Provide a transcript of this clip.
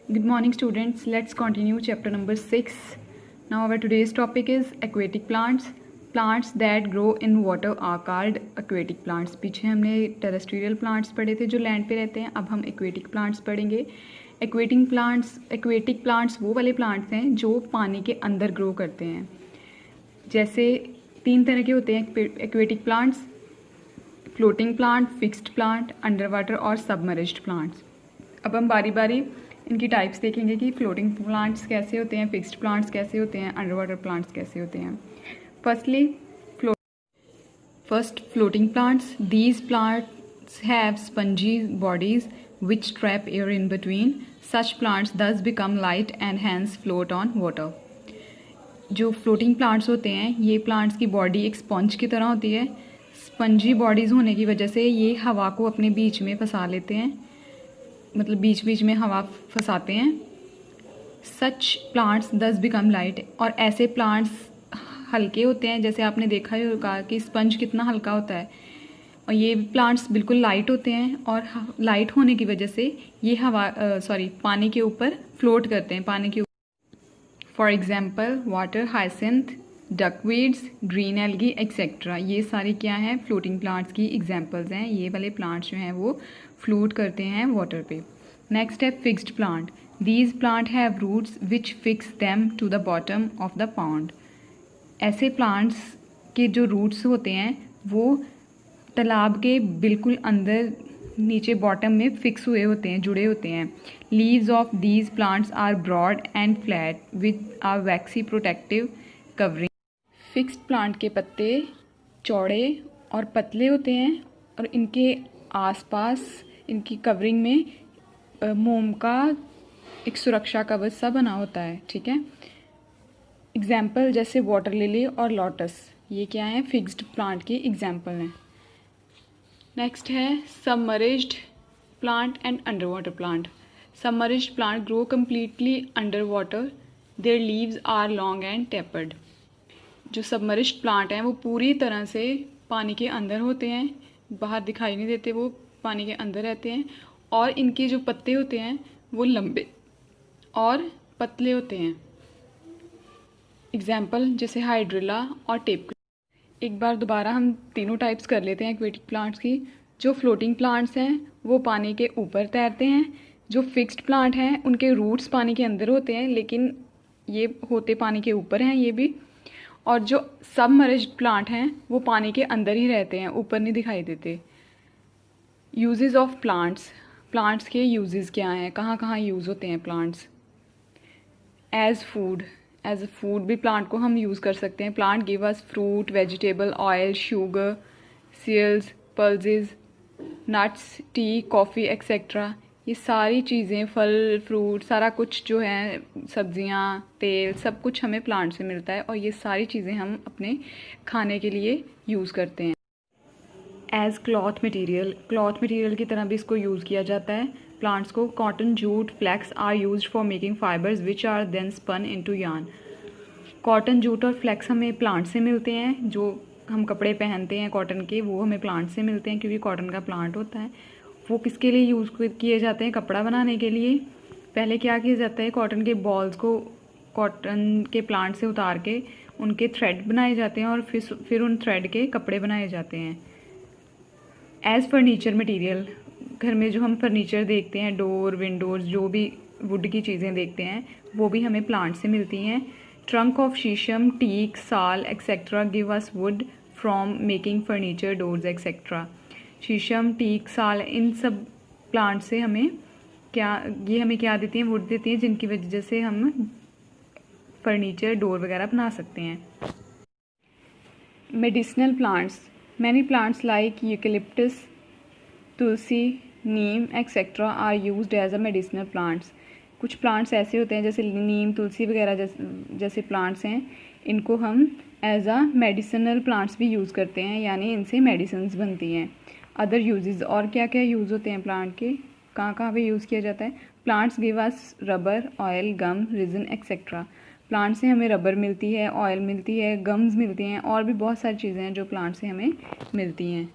Good morning students, let's continue chapter number 6. Now our today's topic is aquatic plants. Plants that grow in water are called aquatic plants. पीछे हमने terrestrial plants पढ़े थे जो land पे रहते हैं, अब हम aquatic plants पढ़ेंगे. aquatic plants वो वाले plants हैं जो पानी के अंदर grow करते हैं. जैसे 3 तरह के होते हैं aquatic plants, floating plant, fixed plant, underwater और submerged plants. अब हम बारी बारी इनकी टाइप्स देखेंगे कि फ्लोटिंग प्लांट्स कैसे होते हैं, फिक्स्ड प्लांट्स कैसे होते हैं, अंडर वाटर प्लांट्स कैसे होते हैं. First floating plants. These plants have spongy bodies which trap air in between. Such plants thus become light and hence float on water. जो फ्लोटिंग प्लांट्स होते हैं ये प्लांट्स की बॉडी एक स्पंज की तरह होती है. स्पंजी बॉडीज़ होने की वजह से ये हवा को अपने बीच में फंसा लेते हैं, मतलब बीच बीच में हवा फंसाते हैं. सच प्लांट्स दस बिकम लाइट. और ऐसे प्लांट्स हल्के होते हैं, जैसे आपने देखा ही होगा कि स्पंज कितना हल्का होता है, और ये प्लांट्स बिल्कुल लाइट होते हैं और लाइट होने की वजह से ये पानी के ऊपर फ्लोट करते हैं, पानी के ऊपर. For example water hyacinth, duckweeds, green algae etcetera. ये सारी क्या हैं, फ्लोटिंग प्लांट्स की एग्जांपल्स हैं. ये वाले प्लांट्स जो हैं वो फ्लोट करते हैं वाटर पे. नेक्स्ट है fixed plant. These plant have roots which fix them to the bottom of the pond. ऐसे प्लांट्स के जो रूट्स होते हैं वो तालाब के बिल्कुल अंदर नीचे बॉटम में फिक्स हुए होते हैं, जुड़े होते हैं. Leaves of these plants are broad and flat with a waxy protective covering. Fixed plant के पत्ते चौड़े और पतले होते हैं और इनके आसपास इनकी कवरिंग में मोम का एक सुरक्षा कवच सा बना होता है. ठीक है. एग्जाम्पल जैसे वाटर लिली और लोटस, ये क्या है, फिक्स्ड प्लांट की एग्जाम्पल हैं. नेक्स्ट है submerged plant and under water plant. Submerged plant grow completely under water. Their leaves are long and tapered. जो सबमर्ज्ड प्लांट हैं वो पूरी तरह से पानी के अंदर होते हैं, बाहर दिखाई नहीं देते, वो पानी के अंदर रहते हैं. और इनके जो पत्ते होते हैं वो लंबे और पतले होते हैं. एग्जाम्पल जैसे हाइड्रिला और टेप. एक बार दोबारा हम तीनों टाइप्स कर लेते हैं एक्वेटिक प्लांट्स की. जो फ्लोटिंग प्लांट्स हैं वो पानी के ऊपर तैरते हैं. जो फिक्स्ड प्लांट हैं उनके रूट्स पानी के अंदर होते हैं, लेकिन ये होते पानी के ऊपर हैं ये भी. और जो सबमर्ज्ड प्लांट हैं वो पानी के अंदर ही रहते हैं, ऊपर नहीं दिखाई देते. Uses of plants. प्लांट्स के यूजेस क्या हैं, कहाँ कहाँ यूज़ होते हैं प्लांट्स. एज अ फूड भी प्लांट को हम यूज़ कर सकते हैं. Plant give us fruit, vegetable, oil, sugar, cereals, pulses, nuts, tea, coffee etcetera. ये सारी चीज़ें, फल, फ्रूट, सारा कुछ जो है, सब्जियां, तेल, सब कुछ हमें प्लांट से मिलता है और ये सारी चीज़ें हम अपने खाने के लिए यूज़ करते हैं. एज क्लॉथ मटेरियल की तरह भी इसको यूज़ किया जाता है प्लांट्स को. Cotton, jute, flax are used for making fibres which are then spun into yarn. Cotton, jute और फ्लैक्स हमें प्लांट से मिलते हैं. जो हम कपड़े पहनते हैं कॉटन के वो हमें प्लांट से मिलते हैं, क्योंकि कॉटन का प्लांट होता है. वो किसके लिए यूज़ किए जाते हैं, कपड़ा बनाने के लिए. पहले क्या किया जाता है, कॉटन के बॉल्स को कॉटन के प्लांट से उतार के उनके थ्रेड बनाए जाते हैं और फिर उन थ्रेड के कपड़े बनाए जाते हैं. एज फर्नीचर मटेरियल, घर में जो हम फर्नीचर देखते हैं, डोर, विंडोज़, जो भी वुड की चीज़ें देखते हैं वो भी हमें प्लांट से मिलती हैं. ट्रंक ऑफ शीशम, टीक, साल etcetera give us wood from making furniture, doors etcetera. शीशम, टीक, साल, इन सब प्लांट से हमें क्या देती हैं, वुड देती हैं, जिनकी वजह से हम फर्नीचर, डोर वगैरह बना सकते हैं. Medicinal plants. Many plants like eucalyptus, tulsi, neem etcetera are used as a medicinal plants. कुछ प्लांट्स ऐसे होते हैं जैसे नीम, तुलसी वगैरह जैसे प्लांट्स हैं, इनको हम एज अ मेडिसिनल प्लांट्स भी यूज़ करते हैं, यानी इनसे मेडिसिन्स बनती हैं. अदर यूजेस, और क्या क्या यूज़ होते हैं प्लांट के, कहाँ कहाँ पे यूज़ किया जाता है. Plants give us rubber, oil, gum, resin etcetera. Plant से हमें रबर मिलती है, ऑयल मिलती है, गम्स मिलती हैं और भी बहुत सारी चीज़ें हैं जो प्लांट से हमें मिलती हैं.